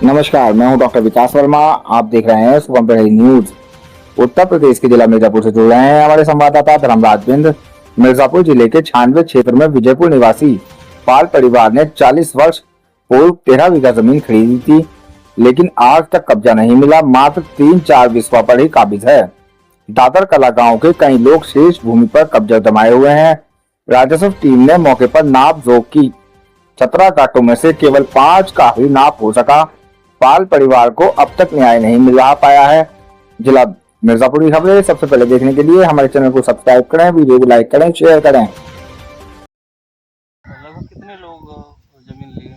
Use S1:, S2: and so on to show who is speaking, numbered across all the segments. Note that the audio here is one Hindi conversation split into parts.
S1: नमस्कार, मैं हूं डॉक्टर विकास वर्मा। आप देख रहे हैं सुबह पहली न्यूज। उत्तर प्रदेश के जिला मिर्जापुर से जुड़ रहे हैं हमारे संवाददाता धर्मराज बिंद। मिर्जापुर जिले के छानवे क्षेत्र में विजयपुर निवासी पाल परिवार ने 40 वर्ष पूर्व 13 बीघा जमीन खरीदी थी, लेकिन आज तक कब्जा नहीं मिला। मात्र 3-4 बिस्वा पर ही काबिज है। दादर कला गाँव के कई लोग शेष भूमि पर कब्जा जमाए हुए हैं। राजस्व टीम ने मौके पर नाप जोख की। 17 कांटों में से केवल 5 का ही नाप हो सका। पाल परिवार को अब तक न्याय नहीं मिल रहा पाया है। जिला मिर्जापुर की खबरें सबसे पहले देखने के लिए हमारे चैनल को सब्सक्राइब करें, वीडियो को लाइक करें, शेयर करें।
S2: लगभग कितने लोग जमीन लिए?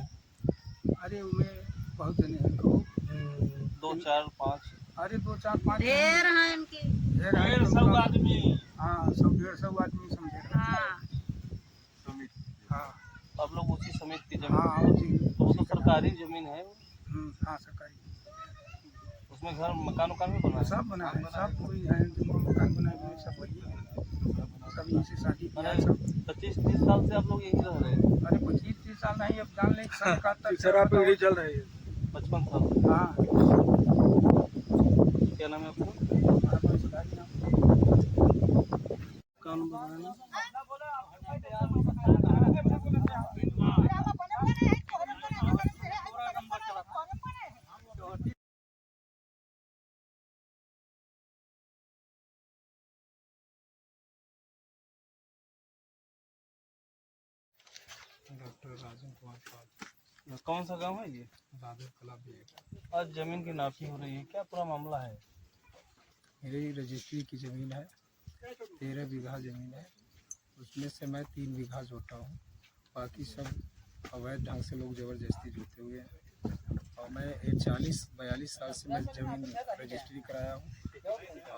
S3: अरे उनमें बहुत जने हैं लोग,
S2: 2, 4, 5?
S3: अरे 2, 4, 5
S4: ढेर हैं इनके।
S3: ढेर हैं,
S2: 150 आदमी।
S3: हाँ 100-150 आदमी समझे।
S4: हाँ
S3: हाँ
S2: आप लोग उसी समिति की जमीन?
S3: हाँ उसी
S2: तो वो तो सरकारी जमीन है,
S3: हाँ सरकारी
S2: उसमें घर मकान उकान भी बना है?
S3: सब बना है, सब कोई है जो मकान बनाए हुए सब वही है, सब यहीं से शादी किया है सब।
S2: 25-30 साल से आप लोग यहीं रह रहे हैं?
S3: अरे 25-30 साल नहीं, अब जान लें सबका तीसरा पीढ़ी चल रही है।
S2: 55 साल।
S3: हाँ
S2: क्या नाम है आपका?
S3: सुधारी नाम।
S2: कौन बताना?
S3: डॉक्टर राजन कुमार पाल,
S2: कौन सा गांव है ये?
S3: दादर कला भी।
S2: आज जमीन की नापी हो रही है, क्या पूरा मामला है?
S3: मेरी रजिस्ट्री की ज़मीन है, 13 बीघा ज़मीन है। उसमें से मैं 3 बीघा जोता हूँ, बाकी सब अवैध ढंग से लोग ज़बरदस्ती जोते हुए हैं। और मैं 40-42 साल से मैं ज़मीन रजिस्ट्री कराया हूँ।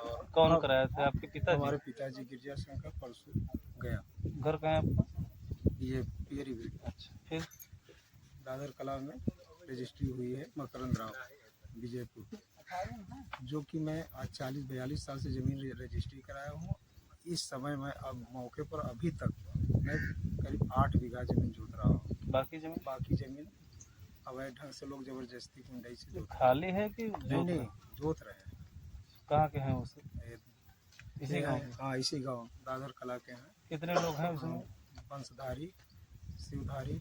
S3: और
S2: कौन कराया था? आपके पिताजी?
S3: हमारे पिताजी गिरजा शंकर परसों गया।
S2: घर कहाँ है आपका?
S3: ये पियरी भी।
S2: अच्छा, फिर?
S3: दादर कला में रजिस्ट्री हुई है मकरंद राव विजयपुर, जो कि मैं आज 40-42 साल से ज़मीन रजिस्ट्री कराया हूँ। इस समय मैं अब मौके पर अभी तक मैं करीब 8 बीघा ज़मीन जोत रहा हूँ।
S2: बाकी जमीन
S3: अवैध ढंग से लोग ज़बरदस्ती कुंडई से जोत
S2: खाली है कि
S3: नहीं जोत रहे हैं।
S2: कहाँ के हैं वो सब? इसी गाँव के?
S3: हाँ इसी गाँव दादर कला के हैं।
S2: कितने लोग हैं उसमें?
S3: वंशधारी, शिवधारी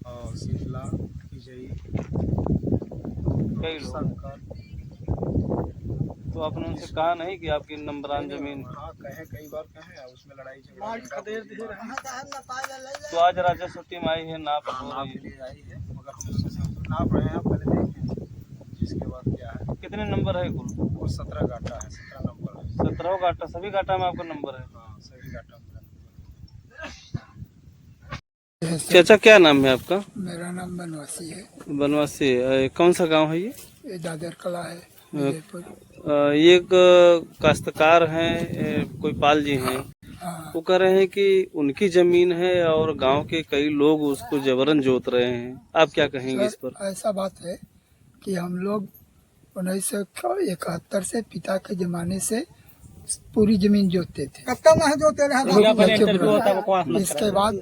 S3: और शीतला, विजयी,
S2: कई लोग।
S3: शंकर।
S2: तो आपने उनसे कहा नहीं कि आपकी नंबरान जमीन?
S3: हाँ कहे, कई बार कहे, उसमें लड़ाई झगड़ा।
S2: तो आज राजस्व टीम आई है, नाप हो रही है?
S3: आई है, मगर हम उससे नाप रहे हैं, पहले देखें जिसके बाद क्या है।
S2: कितने नंबर है कुल?
S3: वो 17 गाटा है, 17 नंबर है।
S2: 17 गाटा, सभी गाटा में आपका नंबर है?
S3: हाँ सभी गाटा में।
S2: चाचा क्या नाम है आपका?
S3: मेरा नाम बनवासी है।
S2: बनवासी। कौन सा गांव है ये?
S3: ये दादर कला है विजयपुर।
S2: ये एक काश्तकार हैं, कोई पाल जी हैं,
S3: हाँ
S2: वो कह रहे हैं कि उनकी जमीन है और गांव के कई लोग उसको जबरन जोत रहे हैं। आप क्या कहेंगे इस पर?
S3: ऐसा बात है कि हम लोग 1971 से पिता के जमाने से पूरी जमीन जोतते थे। इसके बाद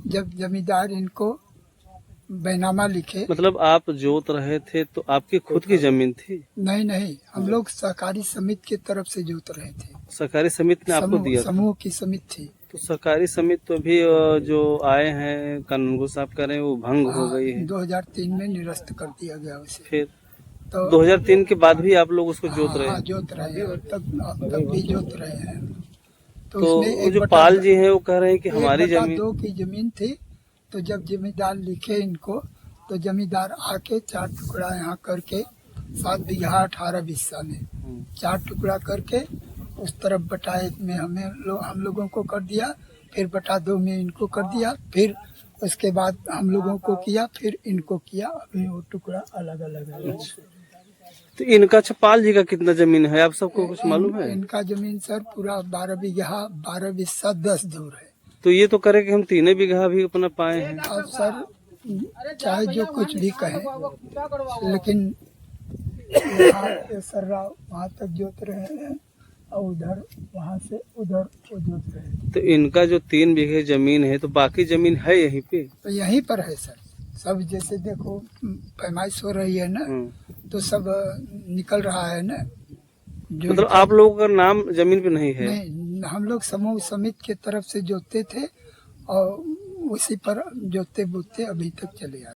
S3: जब जमींदार इनको बैनामा लिखे।
S2: मतलब आप जोत रहे थे तो आपकी खुद की जमीन थी?
S3: नहीं, हम लोग सहकारी समिति की तरफ से जोत रहे थे।
S2: सहकारी समिति ने आपको दिया था?
S3: समूह की समिति थी।
S2: तो सहकारी समिति तो भी जो आए हैं कानून साहब कह रहे हैं वो भंग हो गई है।
S3: 2003 में निरस्त कर दिया गया उसे।
S2: फिर
S3: तो
S2: 2003 के बाद भी आप लोग उसको जोत रहे हैं?
S3: जोत रहे हैं, तब भी जोत रहे हैं।
S2: तो वो जो पाल जी हैं वो कह रहे हैं कि हमारी जमीन
S3: 1/2 की जमीन थी। तो जब जमींदार लिखे इनको, तो जमींदार आके 4 टुकड़ा यहाँ करके 7 बीघा 18 बिस्सा में 4 टुकड़ा करके उस तरफ बटा 1 में हम लोगों को कर दिया, फिर बटा 2 में इनको कर दिया, फिर उसके बाद हम लोगों को किया, फिर इनको किया। अभी वो टुकड़ा अलग अलग है।
S2: तो इनका पाल जी का कितना जमीन है आप सबको कुछ मालूम है?
S3: इनका जमीन सर पूरा 12 बीघा 12 बिस्सा 10 धूर है।
S2: तो ये तो करे कि हम 3 बीघा भी अपना पाए हैं।
S3: अब सर चाहे जो कुछ भी कहें, लेकिन सर्रा वहाँ तक जोत रहे हैं और उधर वहाँ से उधर वो जोत रहे हैं।
S2: तो इनका जो 3 बीघे जमीन है तो बाकी जमीन है यहीं पे?
S3: तो यहीं पर है सर, सब जैसे देखो पैमाइश हो रही है ना, तो सब निकल रहा है ना। जो
S2: मतलब आप लोगों का नाम जमीन पे नहीं है?
S3: नहीं, हम लोग समूह समिति के तरफ से जोतते थे और उसी पर जोतते बोते अभी तक चले आ रहे हैं।